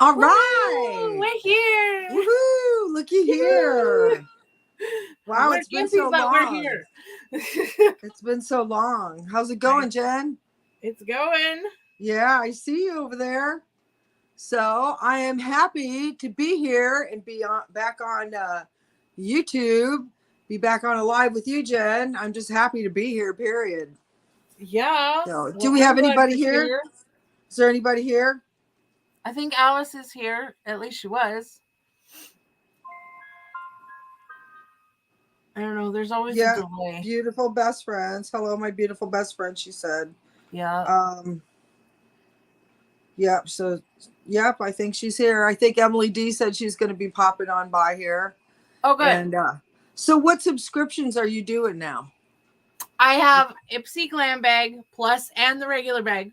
All right. We're here. Woohoo! Looky here. Wow, it's been so long. We're here. It's been so long. How's it going, Jen? It's going. Yeah, I see you over there. So I am happy to be here and be back on YouTube. Be back on a live with you, Jen. I'm just happy to be here, period. Yeah. So, do we have anybody here? Is there anybody here? I think Alice is here. At least she was. I don't know. There's always a delay. Beautiful best friends. Hello, my beautiful best friend, she said. Yeah. Yep. So, I think she's here. I think Emily D said she's going to be popping on by here. Oh, good. And so what subscriptions are you doing now? I have Ipsy Glam Bag Plus and the regular bag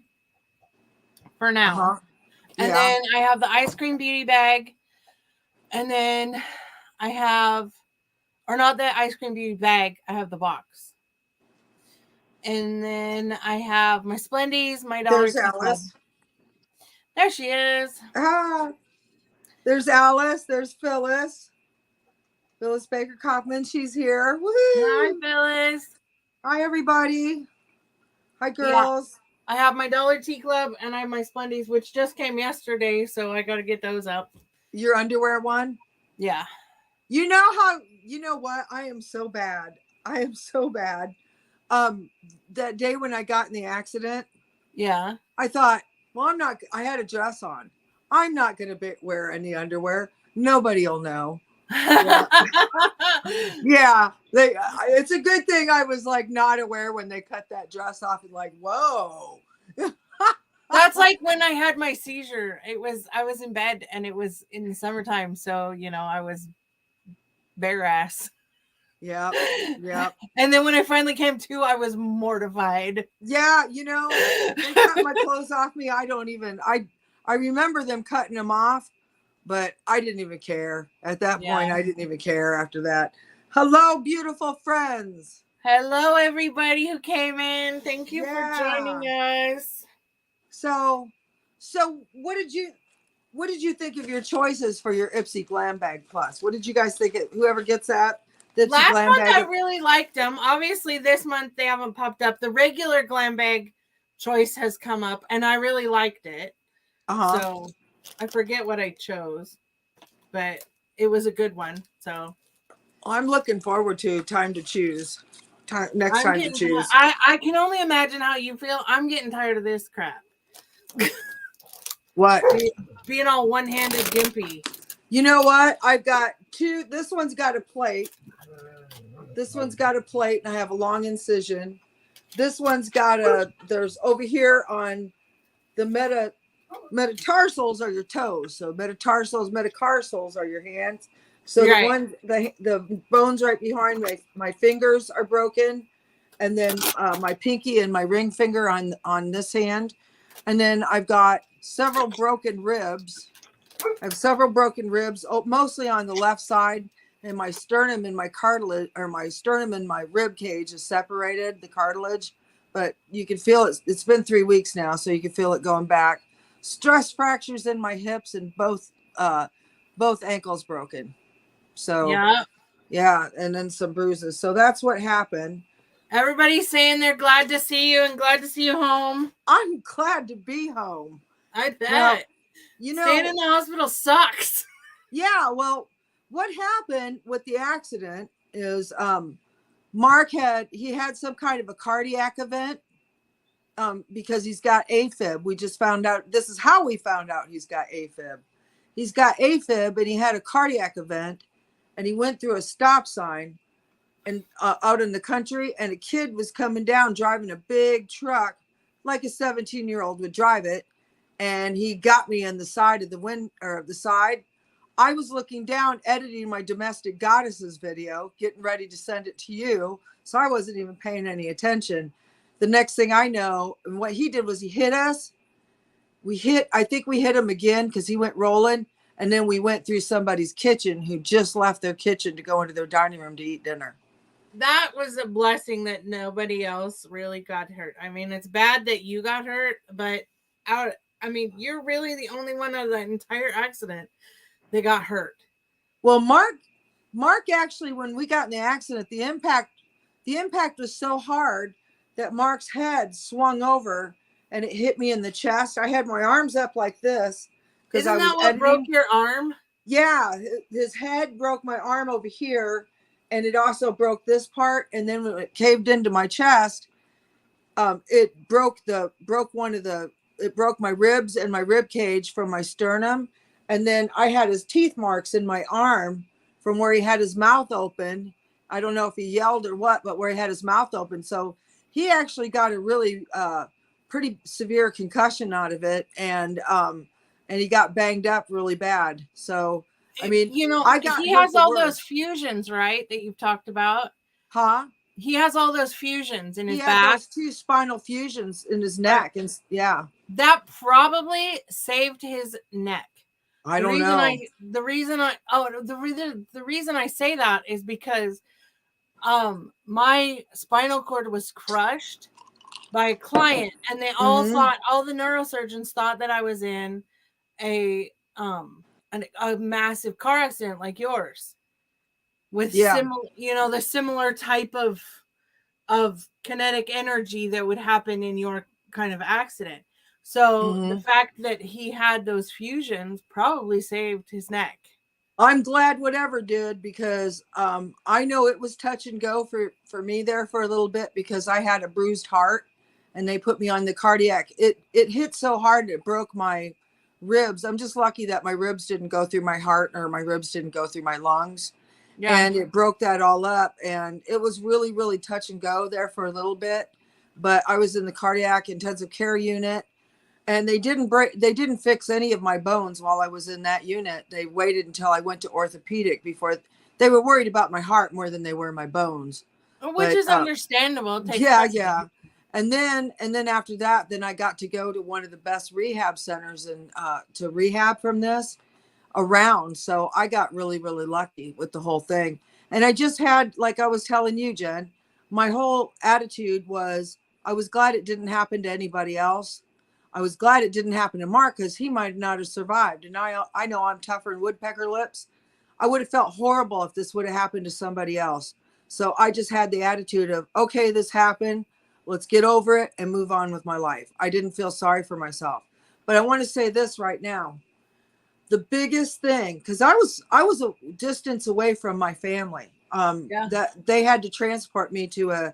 for now. Uh-huh. And then I have the Ice Cream Beauty bag. And then I have, or not the Ice Cream Beauty bag, I have the box. And then I have my Splendies, my Dollar There's Alice. There she is. There's Alice. There's Phyllis. Phyllis Baker Kaufman. She's here. Woo-hoo. Hi, Phyllis. Hi, everybody. Hi, girls. Yeah. I have my Dollar Tea Club and I have my Splendies, which just came yesterday, so I got to get those up. Your underwear one? Yeah. You know what? I am so bad. That day when I got in the accident, yeah, I thought, well, I had a dress on. I'm not going to wear any underwear. Nobody will know. Yeah. It's a good thing I was like not aware when they cut that dress off and like, whoa. That's like when I had my seizure. I was in bed and it was in the summertime. So, I was bare ass. Yeah. And then when I finally came to, I was mortified. Yeah. They cut my clothes off me. I remember them cutting them off, but I didn't even care at that point. I didn't even care after that. Hello, beautiful friends. Hello, everybody who came in. Thank you for joining us. So what did you think of your choices for your Ipsy Glam Bag Plus? What did you guys think? Whoever gets that? Last month I really liked them. Obviously, this month they haven't popped up. The regular Glam Bag choice has come up, and I really liked it. So I forget what I chose, but it was a good one. So I'm looking forward to time to choose. Next time to choose. I can only imagine how you feel. I'm getting tired of this crap. What? Being all one-handed gimpy. You know what? I've got two. This one's got a plate. And I have a long incision. This one's got there's over here on the metatarsals are your toes. So metatarsals are your hands. So the bones right behind my fingers are broken. And then my pinky and my ring finger on this hand. And then I've got several broken ribs. Mostly on the left side. And my sternum and my cartilage, or my sternum and my rib cage is separated, the cartilage. But you can feel it. It's been 3 weeks now, so you can feel it going back. Stress fractures in my hips and both ankles broken. So yeah, and then some bruises. So that's what happened. Everybody's saying they're glad to see you and glad to see you home. I'm glad to be home. I bet. Staying in the hospital sucks. Yeah, well, what happened with the accident is Mark had some kind of a cardiac event because he's got AFib. We just found out, this is how we found out he's got AFib. He's got AFib and he had a cardiac event and he went through a stop sign and out in the country, and a kid was coming down driving a big truck like a 17-year-old would drive it, and he got me on the side of the side. I was looking down, editing my Domestic Goddesses video, getting ready to send it to you. So I wasn't even paying any attention. The next thing I know, and what he did was he hit us. I think we hit him again because he went rolling. And then we went through somebody's kitchen who just left their kitchen to go into their dining room to eat dinner. That was a blessing that nobody else really got hurt. I mean, it's bad that you got hurt, but I mean, you're really the only one out of that entire accident that got hurt. Well, Mark actually, when we got in the accident, the impact was so hard that Mark's head swung over and it hit me in the chest. I had my arms up like this because I Isn't was that what editing. broke your arm? Yeah, his head broke my arm over here, and it also broke this part. And then when it caved into my chest, it broke my ribs and my rib cage from my sternum. And then I had his teeth marks in my arm from where he had his mouth open. I don't know if he yelled or what, but where he had his mouth open. So he actually got a really pretty severe concussion out of it. And he got banged up really bad. So, I mean, I got he has all those fusions, right? That you've talked about. Huh? He has all those fusions in his back. He had those 2 spinal fusions in his neck. And yeah. That probably saved his neck. I don't know. The reason I say that is because my spinal cord was crushed by a client, and they all thought, all the neurosurgeons thought that I was in a massive car accident like yours, with the similar type of kinetic energy that would happen in your kind of accident. So the fact that he had those fusions probably saved his neck. I'm glad whatever did, because I know it was touch and go for me there for a little bit, because I had a bruised heart and they put me on the cardiac. It hit so hard it broke my ribs. I'm just lucky that my ribs didn't go through my heart, or my ribs didn't go through my lungs. Yeah. And it broke that all up, and it was really, really touch and go there for a little bit. But I was in the cardiac intensive care unit, and they didn't fix any of my bones while I was in that unit. They waited until I went to orthopedic before. They were worried about my heart more than they were my bones. Which is understandable. Yeah. And then after that, then I got to go to one of the best rehab centers and to rehab from this around. So I got really, really lucky with the whole thing. And I just had, like I was telling you, Jen, my whole attitude was, I was glad it didn't happen to anybody else. I was glad it didn't happen to Mark, because he might not have survived. And I know I'm tougher than woodpecker lips. I would have felt horrible if this would have happened to somebody else. So I just had the attitude of, okay, this happened. Let's get over it and move on with my life. I didn't feel sorry for myself. But I want to say this right now. The biggest thing, because I was a distance away from my family. That they had to transport me to a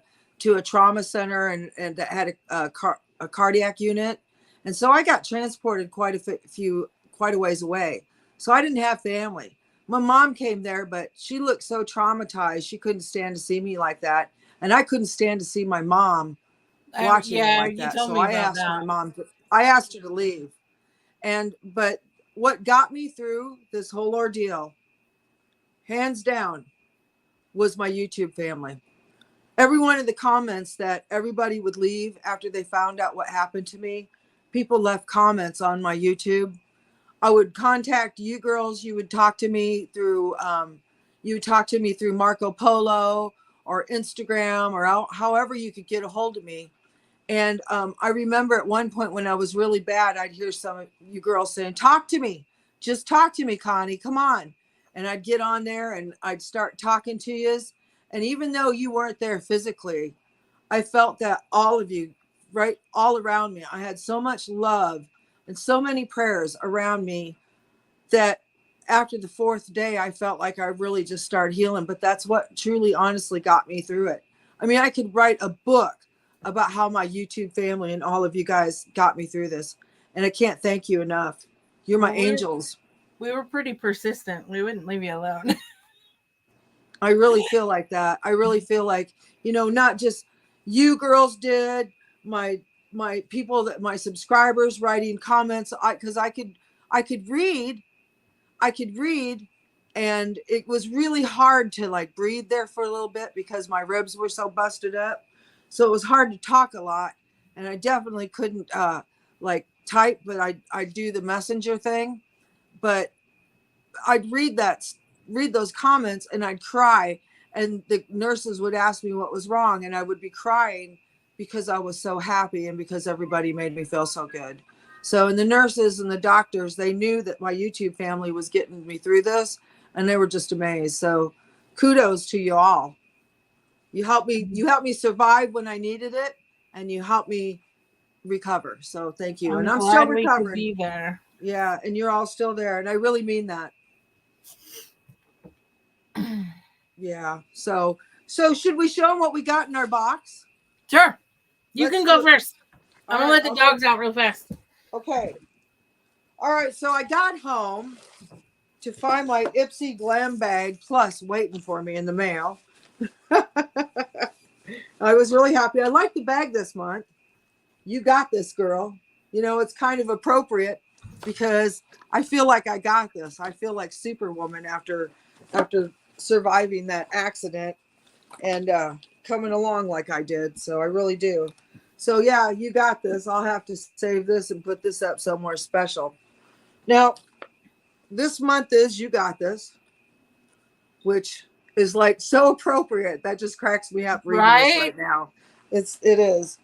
trauma center, and that had a cardiac unit. And so I got transported quite a ways away. So I didn't have family. My mom came there, but she looked so traumatized. She couldn't stand to see me like that. And I couldn't stand to see my mom watching me like that. So I asked my mom, I asked her to leave. But what got me through this whole ordeal, hands down, was my YouTube family. Every one of the comments that everybody would leave after they found out what happened to me, people left comments on my YouTube. I would contact you girls. You would talk to me through Marco Polo or Instagram, or however you could get a hold of me. And I remember at one point when I was really bad, I'd hear some of you girls saying, talk to me. Just talk to me, Connie. Come on. And I'd get on there and I'd start talking to you. And even though you weren't there physically, I felt that all of you, right, all around me, I had so much love and so many prayers around me that after the 4th day, I felt like I really just started healing. But that's what truly, honestly got me through it. I mean, I could write a book about how my YouTube family and all of you guys got me through this. And I can't thank you enough. You're my angels. We were pretty persistent. We wouldn't leave you alone. I really feel like that. I really feel like, not just you girls did, my people, that my subscribers writing comments, because I could read, and it was really hard to like breathe there for a little bit because my ribs were so busted up. So it was hard to talk a lot, and I definitely couldn't like type, but I do the messenger thing. But I'd read those comments and I'd cry, and the nurses would ask me what was wrong, and I would be crying because I was so happy and because everybody made me feel so good. So, and the nurses and the doctors, they knew that my YouTube family was getting me through this, and they were just amazed. So, kudos to you all. You helped me survive when I needed it, and you helped me recover. So, thank you. I'm And I'm still glad we could recovering. be there. Yeah, and you're all still there, and I really mean that. Yeah. So should we show them what we got in our box? Sure. You can go first. I'm going to let the dogs out real fast. Okay. All right. So I got home to find my Ipsy Glam Bag Plus waiting for me in the mail. I was really happy. I like the bag this month. You got this, girl. You know, it's kind of appropriate because I feel like I got this. I feel like Superwoman after surviving that accident and coming along like I did. So I really do. So yeah, you got this. I'll have to save this and put this up somewhere special. Now, this month is You Got This, which is like so appropriate. That just cracks me up reading this right now. It is.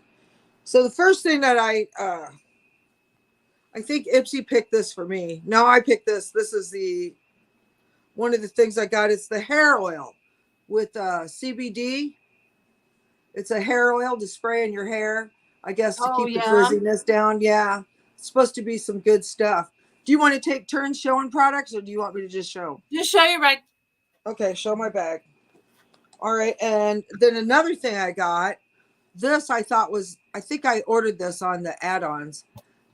So the first thing that I think Ipsy picked this for me. No, I picked this. This is one of the things I got. It's the hair oil with CBD. It's a hair oil to spray in your hair, I guess, to keep the frizziness down. Yeah, it's supposed to be some good stuff. Do you want to take turns showing products, or do you want me to just show? Just show your bag. Okay, show my bag. All right, and then another thing I got, this I think I ordered this on the add-ons.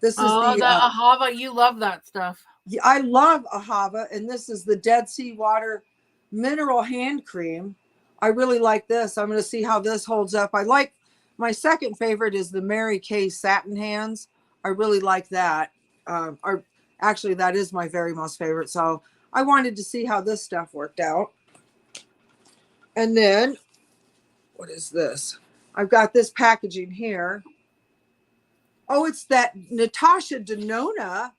This is the Ahava. You love that stuff. I love Ahava, and this is the Dead Sea Water Mineral Hand Cream. I really like this. I'm going to see how this holds up. My second favorite is the Mary Kay Satin Hands. I really like that. Actually, that is my very most favorite. So I wanted to see how this stuff worked out. And then, what is this? I've got this packaging here. Oh, it's that Natasha Denona.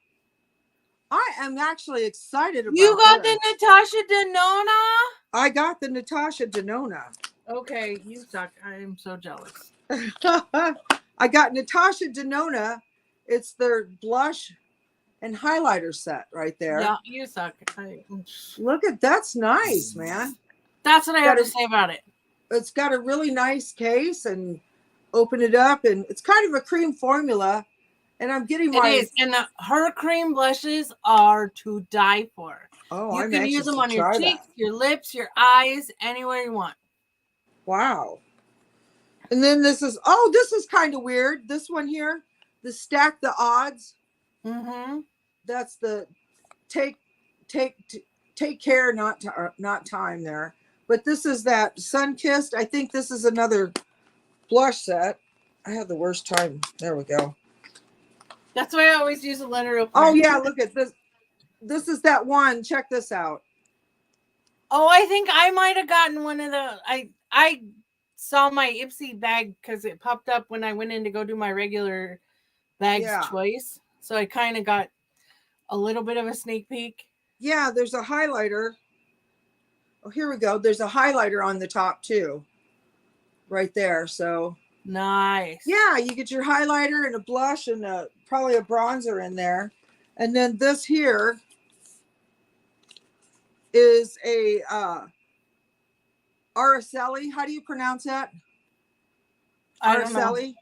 I am actually excited about You got the Natasha Denona? I got the Natasha Denona. Okay, you suck. I am so jealous. I got Natasha Denona. It's their blush and highlighter set right there. Yeah, you suck. Look at that's nice, man. That's what I have to say about it. It's got a really nice case, and open it up, and it's kind of a cream formula. And I'm getting my. It is, and her cream blushes are to die for. Oh, you can use them on your cheeks, your lips, your eyes, anywhere you want. Wow. And then this is kind of weird. This one here, the Stack the Odds. Mm-hmm. That's the take care, not time there. But this is that Sun Kissed. I think this is another blush set. I have the worst time. There we go. That's why I always use a letter. Oh yeah, look at this. This is that one. Check this out. Oh, I think I might have gotten one of the. I saw my Ipsy bag because it popped up when I went in to go do my regular bags choice. So I kind of got a little bit of a sneak peek. Yeah, there's a highlighter. Oh, here we go. There's a highlighter on the top too. Right there. So nice. Yeah, you get your highlighter and a blush and probably a bronzer in there. And then this here is a Araceli. How do you pronounce that? Araceli?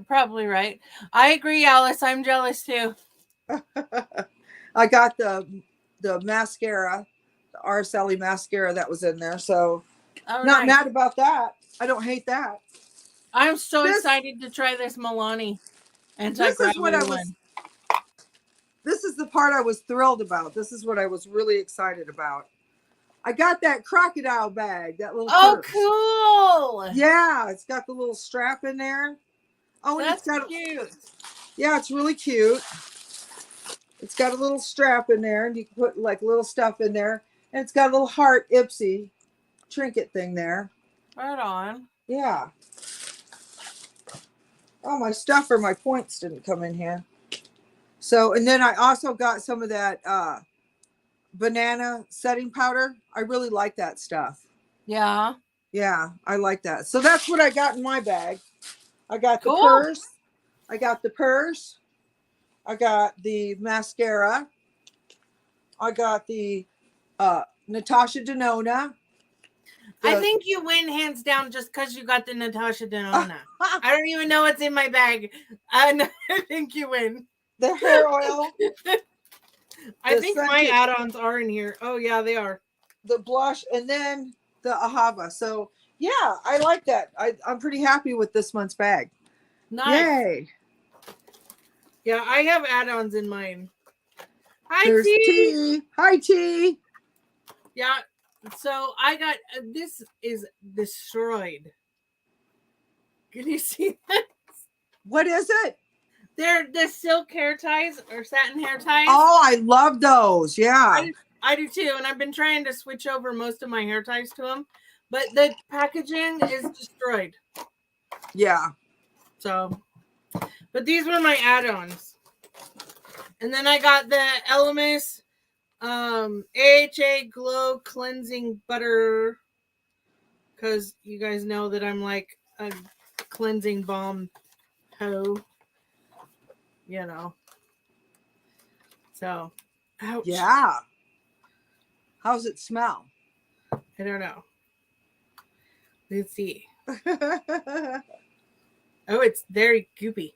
Probably right. I agree, Alice. I'm jealous too. I got the mascara, the Araceli mascara that was in there. So not mad about that. I don't hate that. I'm so excited to try this Milani anti-gravity one. This is the part I was thrilled about. This is what I was really excited about. I got that crocodile bag, that little purse. Cool. Yeah, it's got the little strap in there. Oh, and it's got cute. Yeah, it's really cute. It's got a little strap in there, and you can put like little stuff in there. And it's got a little heart Ipsy trinket thing there. Right on. Yeah. Oh, my stuffer, my points didn't come in here. So, and then I also got some of that banana setting powder. I really like that stuff. Yeah. Yeah, I like that. So that's what I got in my bag. I got the purse. I got the purse. I got the mascara. I got the Natasha Denona. I think you win hands down just because you got the Natasha Denona. I don't even know what's in my bag. I think you win. The hair oil. I think my add-ons are in here. Oh, yeah, they are. The blush and then the Ahava. So, yeah, I like that. I'm pretty happy with this month's bag. Nice. Yay. Yeah, I have add-ons in mine. Hi, There's T. Hi, T. Yeah, so I got, this is destroyed. Can you see that? What is it? They're the silk hair ties or satin hair ties. Oh, I love those. Yeah. I do too. And I've been trying to switch over most of my hair ties to them, but the packaging is destroyed. Yeah. So, but these were my add-ons. And then I got the Elemis AHA Glow Cleansing Butter, because you guys know that I'm like a cleansing balm hoe. You know. So, ouch. Yeah. How's it smell? I don't know. Let's see. Oh, it's very goopy.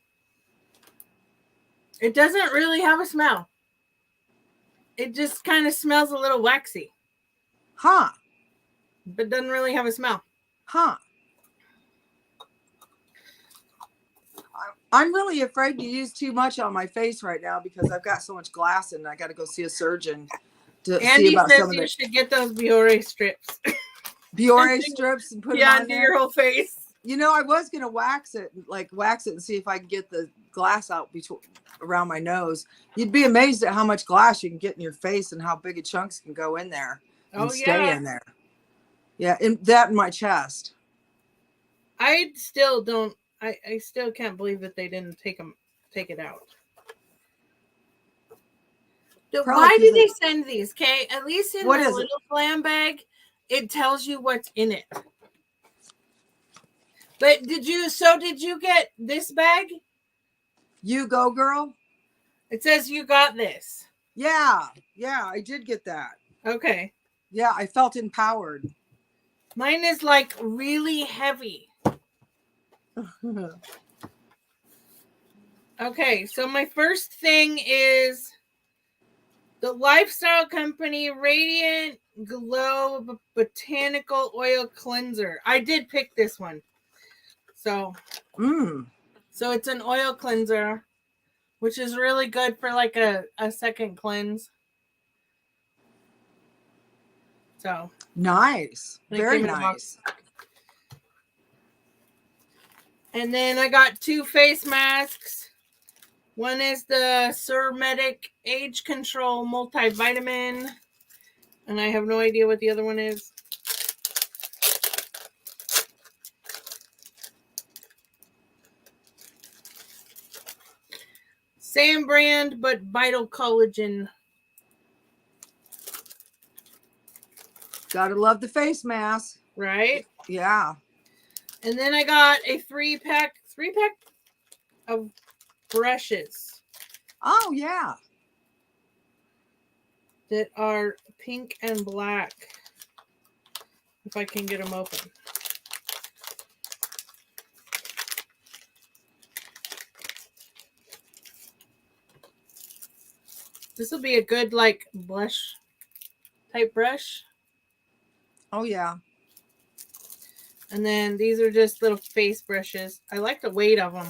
It doesn't really have a smell. It just kind of smells a little waxy. Huh. But doesn't really have a smell. Huh. I'm really afraid to use too much on my face right now because I've got so much glass and I got to go see a surgeon to see about some of you should get those Biore strips. Biore strips and put them on there. Your whole face. You know, I was going to wax it and see if I can get the glass out around my nose. You'd be amazed at how much glass you can get in your face and how big a chunks can go in there and stay in there. Yeah, and that in my chest. I still don't. I still can't believe that they didn't take it out. Why do they send these? Okay, at least in the little glam bag, it tells you what's in it. But did you get this bag? You go, girl. It says you got this. Yeah, I did get that. Okay. Yeah, I felt empowered. Mine is like really heavy. Okay, so my first thing is the Lifestyle Company Radiant Glow Botanical Oil Cleanser. I did pick this one. So it's an oil cleanser, which is really good for like a second cleanse. So nice. Very nice. And then I got 2 face masks. One is the Surmedic Age Control Multivitamin. And I have no idea what the other one is. Same brand, but Vital Collagen. Gotta love the face mask. Right? Yeah. And then I got a 3-pack of brushes. Oh, yeah. That are pink and black. If I can get them open. This will be a good, like, blush type brush. Oh, yeah. And then these are just little face brushes. I like the weight of them.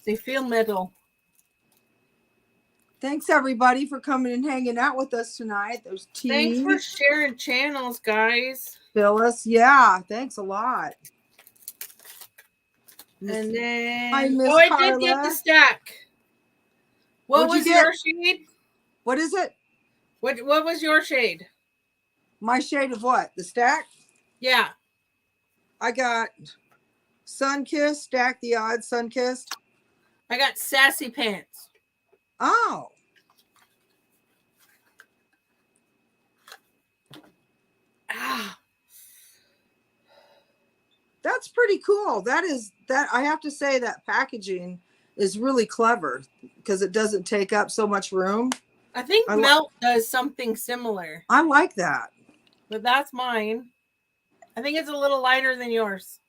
They feel metal. Thanks, everybody, for coming and hanging out with us tonight. There's T. Thanks for sharing channels, guys. Phyllis, yeah. Thanks a lot. And then... I did get the stack. What was your shade? What is it? What was your shade? My shade of what? The stack? Yeah. I got Sunkissed, Stack the Odds, Sunkissed. I got Sassy Pants. Oh. That's pretty cool. That I have to say that packaging is really clever because it doesn't take up so much room. I think Melt does something similar. I like that. But that's mine. I think it's a little lighter than yours.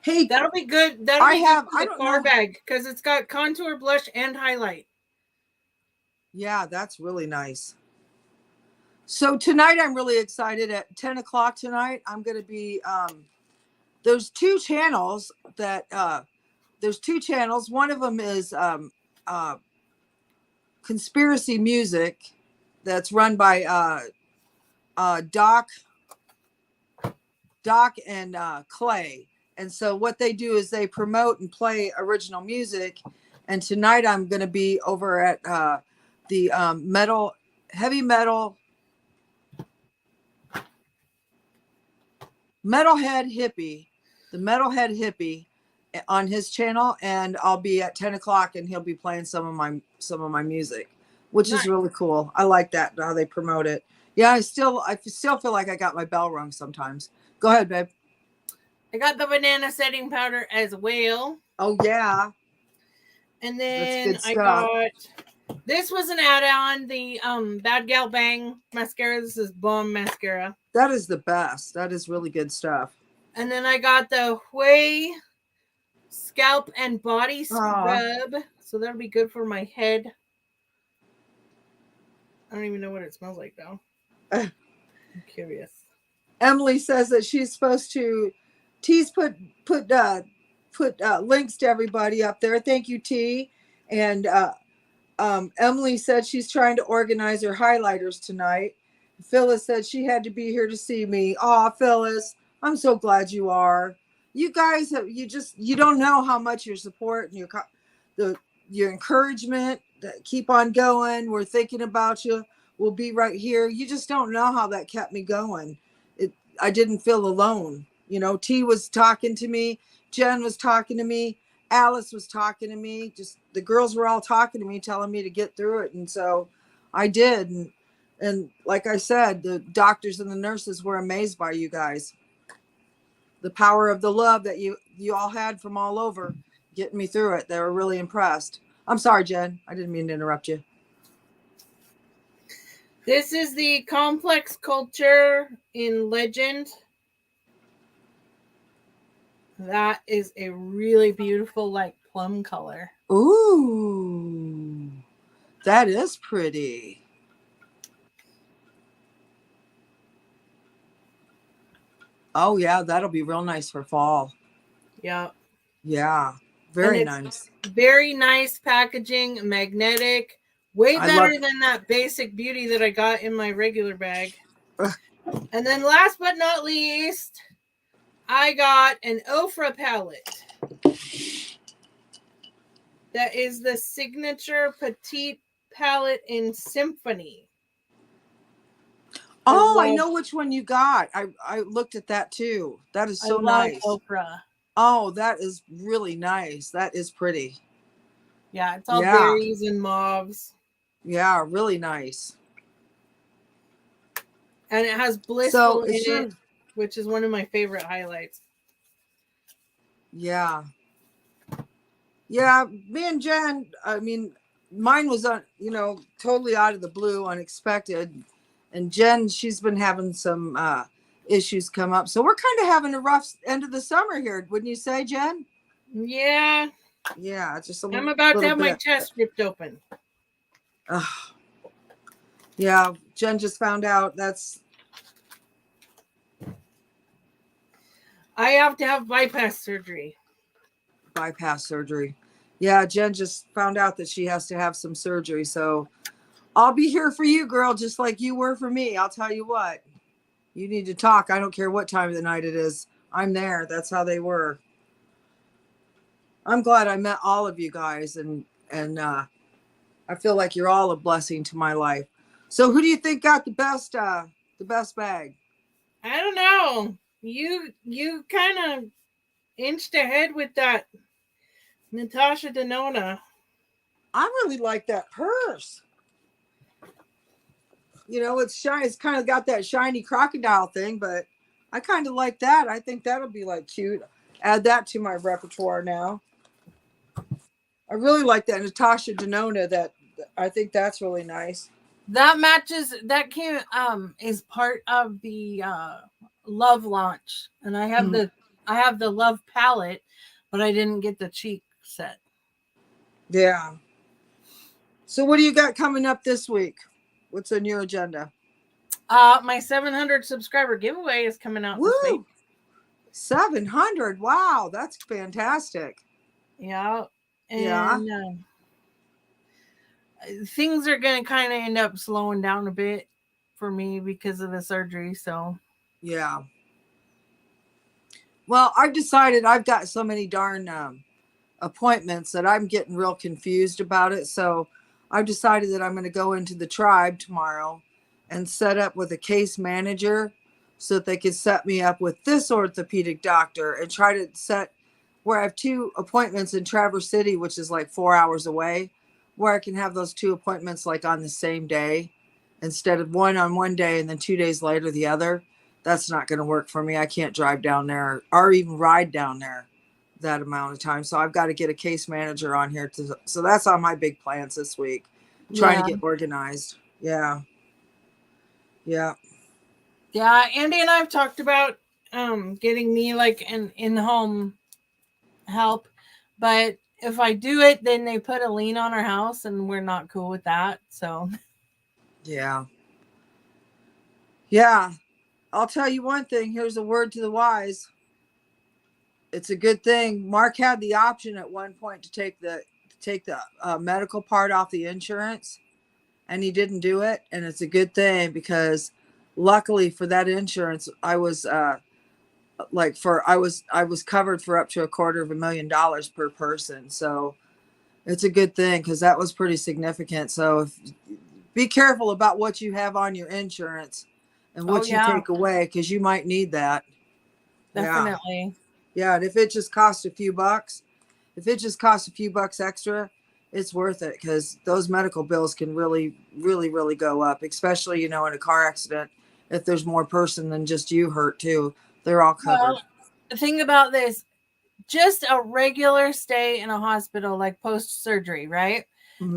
Hey, that'll be good. That'll be good for the car bag because it's got contour, blush, and highlight. Yeah, that's really nice. So tonight I'm really excited. At 10 o'clock tonight, I'm going to be those two channels that there's two channels. One of them is Conspiracy Music, that's run by Doc and Clay. And so what they do is they promote and play original music. And tonight I'm going to be over at the heavy metal Metalhead Hippie on his channel, and I'll be at 10 o'clock and he'll be playing some of my music, which is really cool. I like that, how they promote it. Yeah, I still feel like I got my bell rung sometimes. Go ahead, babe. I got the banana setting powder as well. Oh yeah. And then I got, this was an add-on, the Bad Gal Bang mascara. This is bomb mascara. That is the best. That is really good stuff. And then I got the Huey scalp and body scrub. So that'll be good for my head. I don't even know what it smells like though. I'm curious. Emily says that she's supposed to. T's put links to everybody up there. Thank you, T. And Emily said she's trying to organize her highlighters tonight. Phyllis said she had to be here to see me. Oh, Phyllis, I'm so glad you are. You guys you don't know how much your support and your encouragement, keep on going. We're thinking about you. We'll be right here. You just don't know how that kept me going. I didn't feel alone. You know, T was talking to me. Jen was talking to me. Alice was talking to me. Just the girls were all talking to me, telling me to get through it. And so I did. And like I said, the doctors and the nurses were amazed by you guys. The power of the love that you all had from all over getting me through it. They were really impressed. I'm sorry, Jen. I didn't mean to interrupt you. This is the Complex Culture in Legend. That is a really beautiful, like, plum color. Ooh, that is pretty. Oh, yeah, that'll be real nice for fall. Yeah. Yeah, very nice. Very nice packaging, magnetic. Way better than that Basic Beauty that I got in my regular bag. And then last but not least, I got an Ofra palette. That is the signature petite palette in Symphony. Oh, I know which one you got. I looked at that too. That is so nice. Ofra. Oh, that is really nice. That is pretty. Yeah, it's all berries and mauves. Yeah, really nice. And it has Blissful in it, which is one of my favorite highlights. Yeah. Yeah, me and Jen, I mean, mine was, totally out of the blue, unexpected. And Jen, she's been having some issues come up. So we're kind of having a rough end of the summer here. Wouldn't you say, Jen? Yeah. Yeah, just I'm about to have my chest ripped open. Yeah, Jen just found out I have to have bypass surgery. Yeah, Jen just found out that she has to have some surgery. So I'll be here for you, girl, just like you were for me. I'll tell you what. You need to talk. I don't care what time of the night it is. I'm there. That's how they were. I'm glad I met all of you guys, and I feel like you're all a blessing to my life. So who do you think got the best bag? I don't know. You kind of inched ahead with that Natasha Denona. I really like that purse. It's shiny. It's kind of got that shiny crocodile thing, but I kind of like that. I think that'll be like cute. add that to my repertoire now. I really like that Natasha Denona. That I think that's really nice. That matches. That came is part of the Love launch, and I have the Love palette, but I didn't get the cheek set. Yeah. So what do you got coming up this week? What's on your agenda? My 700 subscriber giveaway is coming out this week. 700. Wow, that's fantastic. Yeah. And things are going to kind of end up slowing down a bit for me because of the surgery. So, yeah. Well, I've decided I've got so many darn appointments that I'm getting real confused about it. So I've decided that I'm going to go into the tribe tomorrow and set up with a case manager so that they can set me up with this orthopedic doctor and try to set where I have 2 appointments in Traverse City, which is like 4 hours away, where I can have those 2 appointments like on the same day instead of one on one day and then 2 days later the other. That's not going to work for me. I can't drive down there or even ride down there that amount of time. So I've got to get a case manager on here so that's on my big plans this week. Trying to get organized. Yeah. Yeah. Yeah, Andy and I have talked about getting me like an in-home help, but if I do it, then they put a lien on our house and we're not cool with that. So yeah. Yeah. I'll tell you one thing. Here's a word to the wise. It's a good thing. Mark had the option at one point to take the medical part off the insurance, and he didn't do it. And it's a good thing because luckily for that insurance, I was covered for up to $250,000 per person. So it's a good thing because that was pretty significant. So be careful about what you have on your insurance and what you take away, because you might need that. Definitely. Yeah. And if it just costs a few bucks extra, it's worth it, because those medical bills can really, really, really go up, especially, in a car accident. If there's more person than just you hurt too, they're all covered. Well, the thing about this, just a regular stay in a hospital, like post-surgery, right,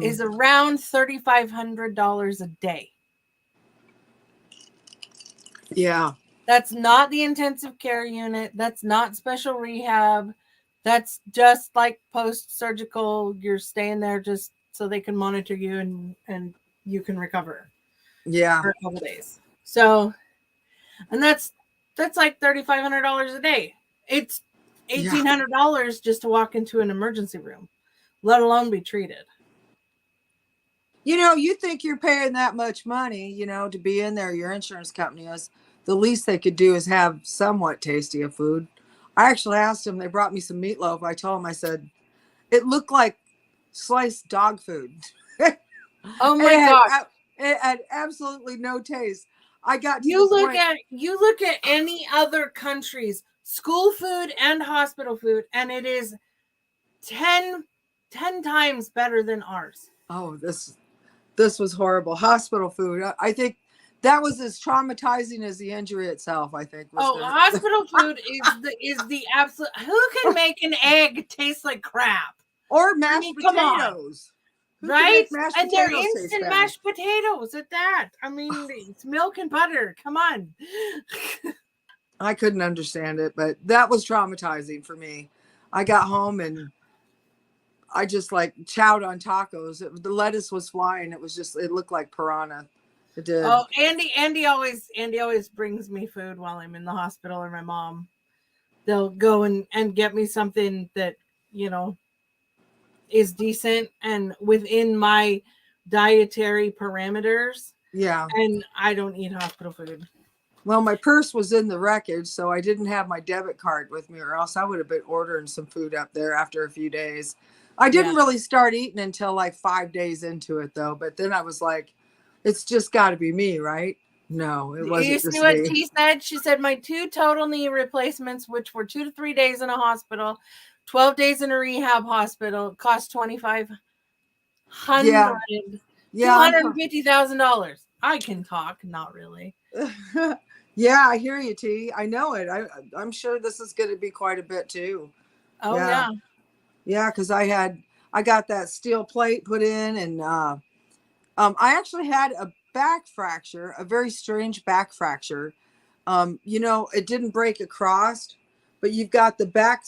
is around $3,500 a day. Yeah. That's not the intensive care unit. That's not special rehab. That's just like post-surgical. You're staying there just so they can monitor you and you can recover. Yeah. For a couple days. So, and that's like $3,500 a day. It's $1,800 just to walk into an emergency room, let alone be treated. You think you're paying that much money, to be in there. Your insurance company is, the least they could do is have somewhat tasty of food. I actually asked them, they brought me some meatloaf. I told them, I said, it looked like sliced dog food. Oh my God. It had absolutely no taste. I got to you look at any other country's school food and hospital food, and it is 10 times better than ours. Oh, this was horrible. Hospital food. I think that was as traumatizing as the injury itself, I think. Hospital food is the absolute. Who can make an egg taste like crap? Or mashed potatoes. Right? And they're instant mashed potatoes at that. I mean, it's milk and butter. Come on. I couldn't understand it, but that was traumatizing for me. I got home and I just chowed on tacos. The lettuce was flying. It looked like piranha. It did. Oh, Andy always brings me food while I'm in the hospital, or my mom. They'll go and get me something that, is decent and within my dietary parameters. Yeah. And I don't eat hospital food. Well, my purse was in the wreckage, so I didn't have my debit card with me, or else I would have been ordering some food up there after a few days. I didn't really start eating until 5 days into it, though. But then I was like, it's just got to be me, right? No, it wasn't. You see what she said? She said my 2 total knee replacements, which were 2 to 3 days in a hospital, 12 days in a rehab hospital, cost $2,500. $250,000. I can talk, not really. Yeah, I hear you, T. I know it. I'm sure this is going to be quite a bit too. Oh Yeah, yeah. yeah, because I got that steel plate put in, and I actually had a back fracture, a very strange back fracture. It didn't break across, but you've got the back.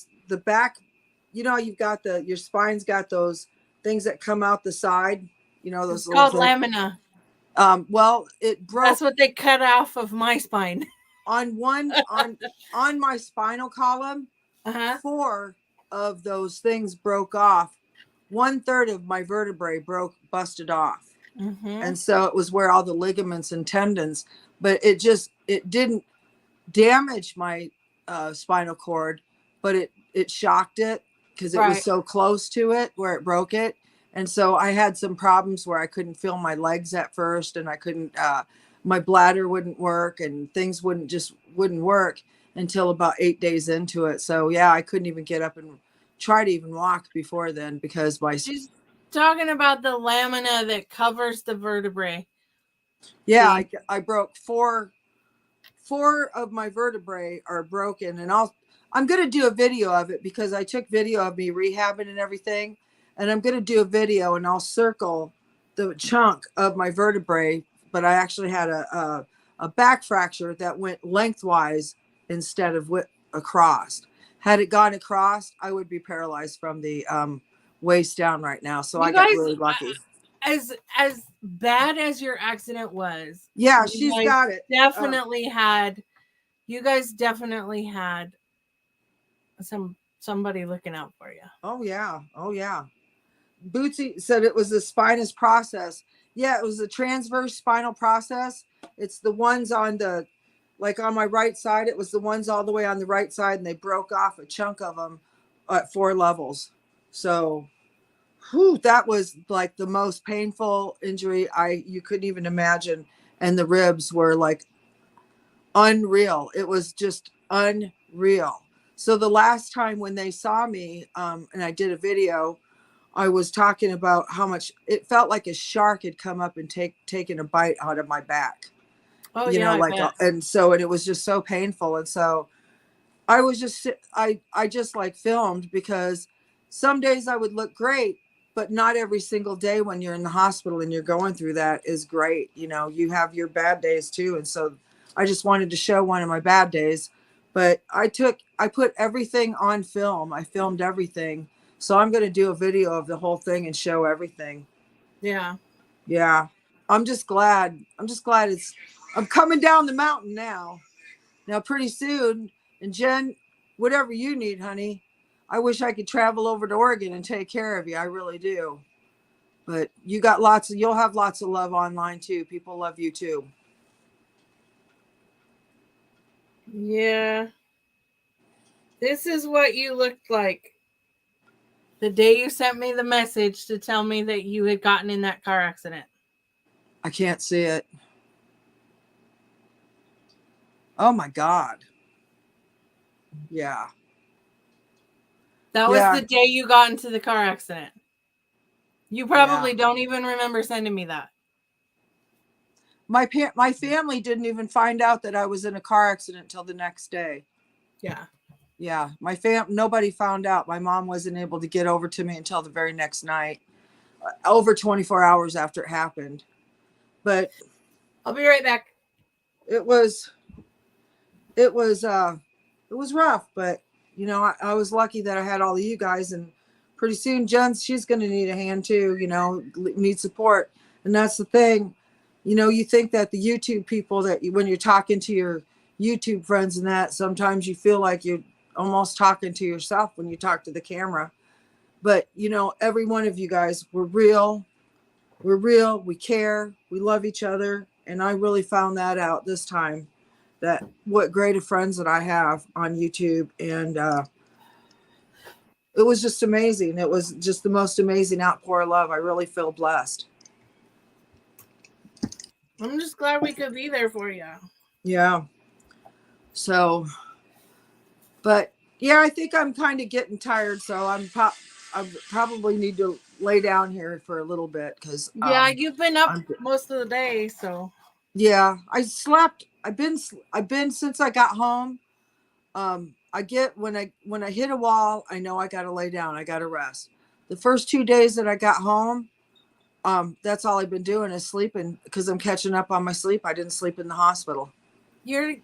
You've got your spine's got those things that come out the side. Those It's little called things. lamina. Well, it broke That's what they cut off of my spine. on one on my spinal column. Uh-huh. 4 of those things broke off. 1/3 of my vertebrae busted off. Mm-hmm. And so it was where all the ligaments and tendons, but it didn't damage my spinal cord, but it shocked it because it was Right. so close to it where it broke it. And so I had some problems where I couldn't feel my legs at first, and I couldn't my bladder wouldn't work, and things wouldn't work until about 8 days into it. So yeah, I couldn't even get up and try to even walk before then because She's talking about the lamina that covers the vertebrae. Yeah, I broke four of my vertebrae are broken, and I'm going to do a video of it because I took video of me rehabbing and everything, and I'm going to do a video and I'll circle the chunk of my vertebrae, but I actually had a back fracture that went lengthwise instead of across. Had it gone across, I would be paralyzed from the waist down right now. So You I got guys, really lucky. as bad as your accident was, Yeah, she's got it. Definitely had. You guys definitely had somebody looking out for you. Oh yeah. Oh yeah. Bootsy said it was the spinous process. Yeah, it was the transverse spinal process. It's the ones on my right side. It was the ones all the way on the right side, and they broke off a chunk of them at 4 levels. So, that was like the most painful injury you couldn't even imagine. And the ribs were like unreal. It was just unreal. So the last time when they saw me, and I did a video, I was talking about how much it felt like a shark had come up and taken a bite out of my back. Oh yeah, and it was just so painful. And so I just like filmed because some days I would look great, but not every single day when you're in the hospital and you're going through that is great. You have your bad days too. And so I just wanted to show one of my bad days, but I put everything on film. I filmed everything. So I'm going to do a video of the whole thing and show everything. Yeah. Yeah. I'm just glad I'm coming down the mountain now. Now pretty soon. And Jen, whatever you need, honey, I wish I could travel over to Oregon and take care of you. I really do. But you'll have lots of love online too. People love you too. Yeah. This is what you looked like the day you sent me the message to tell me that you had gotten in that car accident. I can't see it. Oh my God. Yeah. That was the day you got into the car accident. You probably don't even remember sending me that. My family didn't even find out that I was in a car accident till the next day. Yeah. Yeah. Nobody found out. My mom wasn't able to get over to me until the very next night, over 24 hours after it happened. But I'll be right back. It was rough, but I was lucky that I had all of you guys, and pretty soon she's going to need a hand too, need support. And that's the thing, you think that the YouTube people when you're talking to your YouTube friends and that, sometimes you feel like you're almost talking to yourself when you talk to the camera. But every one of you guys, we're real, we care, we love each other. And I really found that out this time, that what great of friends that I have on YouTube. And it was just amazing. It was just the most amazing outpour of love. I really feel blessed. I'm just glad we could be there for you. Yeah. So, but yeah, I think I'm kind of getting tired. So I probably need to lay down here for a little bit because you've been up most of the day. So yeah, I slept I've been since I got home. I get when I hit a wall, I know I got to lay down. I got to rest. The first 2 days that I got home, that's all I've been doing is sleeping because I'm catching up on my sleep. I didn't sleep in the hospital. You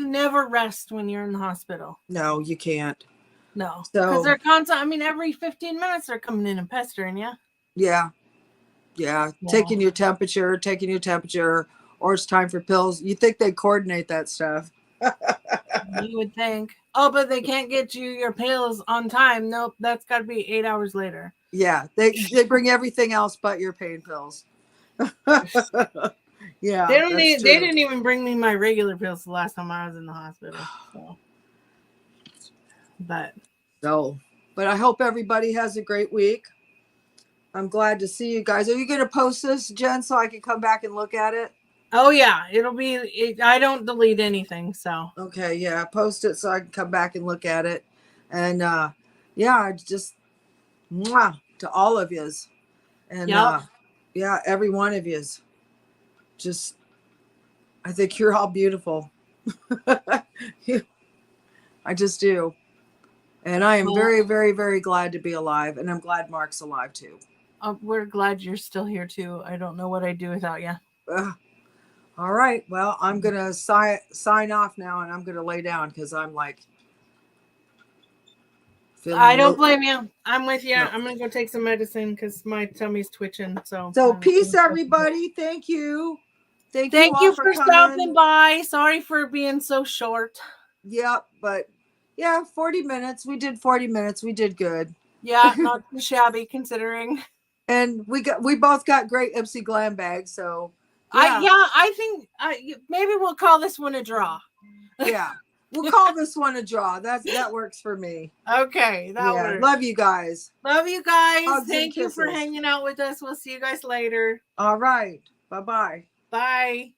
never rest when you're in the hospital. No, you can't. No, because they're constant. I mean, every 15 minutes they're coming in and pestering you. Yeah. Taking your temperature, or it's time for pills. You think they coordinate that stuff? You would think. Oh, but they can't get you your pills on time. Nope, that's got to be 8 hours later. Yeah, they bring everything else but your pain pills. Yeah, they didn't even bring me my regular pills the last time I was in the hospital. But I hope everybody has a great week. I'm glad to see you guys. Are you going to post this, Jen, so I can come back and look at it? Oh yeah, it'll be. I don't delete anything, so. Okay, yeah, post it so I can come back and look at it, and yeah, just mwah, to all of yous, and yeah, every one of yous. Just, I think you're all beautiful. I just do. And I am very, very, very glad to be alive. And I'm glad Mark's alive too. We're glad you're still here too. I don't know what I'd do without you. All right. Well, I'm going to sign off now and I'm going to lay down because I'm like. I don't blame you. I'm with you. No. I'm going to go take some medicine because my tummy's twitching. So peace, everybody. Thank you. Thank you for stopping by. Sorry for being so short. Yep. But yeah, 40 minutes. We did 40 minutes. We did good. Yeah, not too shabby considering. And we both got great Ipsy glam bags. So yeah. I think maybe we'll call this one a draw. Yeah. We'll call this one a draw. That works for me. Okay, that works. Love you guys. Love you guys. Thank you for hanging out with us. We'll see you guys later. All right. Bye-bye. Bye.